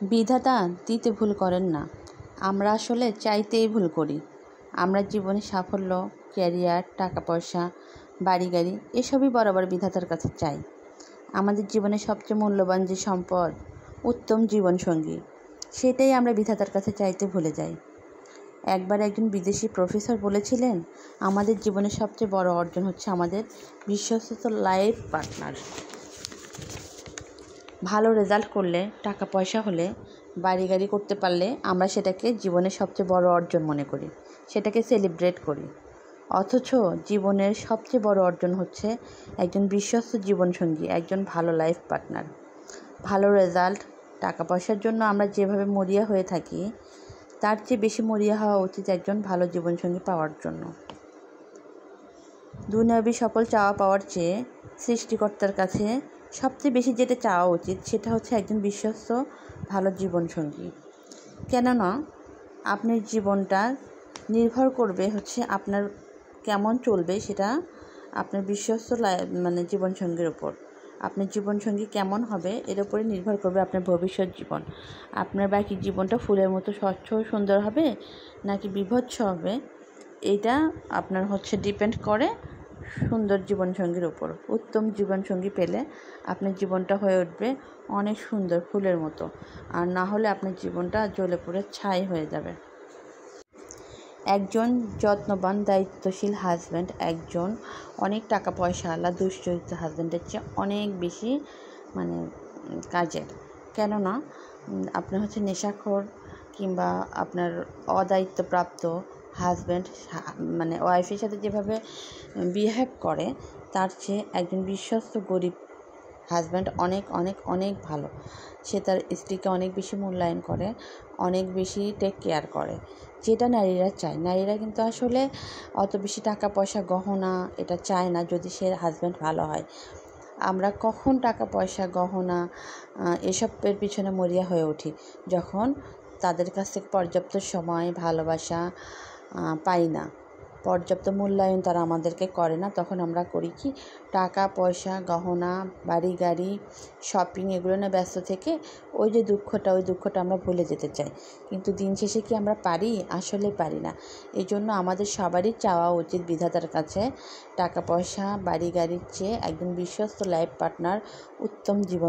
বিধাতা দিতে ভুল করেন না, আমরা আসলে চাইতেই ভুল করি। আমরা জীবনে সাফল্য, ক্যারিয়ার, টাকা পয়সা, বাড়ি গাড়ি এসবই বরাবর বিধাতার কাছে চাই। আমাদের জীবনে সবচেয়ে মূল্যবান যে সম্পদ, উত্তম জীবনসঙ্গী, সেটাই আমরা বিধাতার কাছে চাইতে ভুলে যাই। একবার একজন বিদেশি প্রফেসর বলেছিলেন, আমাদের জীবনের সবচেয়ে বড় অর্জন হচ্ছে আমাদের বিশ্বস্ত লাইফ পার্টনার। ভালো রেজাল্ট করলে, টাকা পয়সা হলে, বাড়ি গাড়ি করতে পারলে আমরা সেটাকে জীবনের সবচেয়ে বড় অর্জন মনে করি, সেটাকে সেলিব্রেট করি। অথচ জীবনের সবচেয়ে বড় অর্জন হচ্ছে একজন বিশ্বস্ত জীবনসঙ্গী, একজন ভালো লাইফ পার্টনার। ভালো রেজাল্ট, টাকা পয়সার জন্য আমরা যেভাবে মরিয়া হয়ে থাকি, তার চেয়ে বেশি মরিয়া হওয়া উচিত একজন ভালো জীবনসঙ্গী পাওয়ার জন্য। দুনিয়াবি সফল চাওয়া পাওয়ার চেয়ে সৃষ্টিকর্তার কাছে সবচেয়ে বেশি যেটা চাওয়া উচিত, সেটা হচ্ছে একজন বিশ্বস্ত ভালো জীবনসঙ্গী। কেননা আপনার জীবনটা নির্ভর করবে হচ্ছে আপনার কেমন চলবে, সেটা আপনার বিশ্বস্ত জীবনসঙ্গীর উপর। আপনার জীবনসঙ্গী কেমন হবে এর উপরে নির্ভর করবে আপনার ভবিষ্যৎ জীবন। আপনার বাকি জীবনটা ফুলের মতো স্বচ্ছ সুন্দর হবে নাকি বিভৎস হবে, এইটা আপনার ডিপেন্ড করে সুন্দর জীবনসঙ্গীর উপর। উত্তম জীবনসঙ্গী পেলে আপনার জীবনটা হয়ে উঠবে অনেক সুন্দর ফুলের মতো, আর না হলে আপনার জীবনটা জ্বলে পুড়ে ছাই হয়ে যাবে। একজন যত্নবান দায়িত্বশীল হাজব্যান্ড একজন অনেক টাকা পয়সাওয়ালা দুশ্চরিত্র হাজব্যান্ডের চেয়ে অনেক বেশি কাজের। কেননা আপনার নেশাখোর কিংবা আপনার অদায়িত্বপ্রাপ্ত হাজব্যান্ড ওয়াইফের সাথে যেভাবে বিহেভ করে, তার চেয়ে একজন বিশ্বস্ত গরিব হাজব্যান্ড অনেক অনেক অনেক ভালো। সে তার স্ত্রীকে অনেক বেশি মূল্যায়ন করে, অনেক বেশি টেক কেয়ার করে, যেটা নারীরা চায়। নারীরা কিন্তু আসলে অত বেশি টাকা পয়সা গহনা এটা চায় না, যদি সে হাজব্যান্ড ভালো হয়। আমরা কখন টাকা পয়সা গহনা এসবের পিছনে মরিয়া হয়ে উঠি? যখন তাদের কাছ থেকে পর্যাপ্ত সময়, ভালোবাসা পাই না, পর্যাপ্ত মূল্যায়ন তারা আমাদেরকে করে না, তখন আমরা করি কি, টাকা পয়সা, গহনা, বাড়ি গাড়ি, শপিং এগুলো নিয়ে ব্যস্ত থেকে ওই দুঃখটা আমরা ভুলে যেতে চাই। কিন্তু দিন শেষে কি আমরা পারি? আসলে পারি না। এই জন্য আমাদের সবারই চাওয়া উচিত বিধাতার কাছে টাকা পয়সা, বাড়ি গাড়ির চেয়ে একজন বিশ্বস্ত লাইফ পার্টনার, উত্তম জীবন।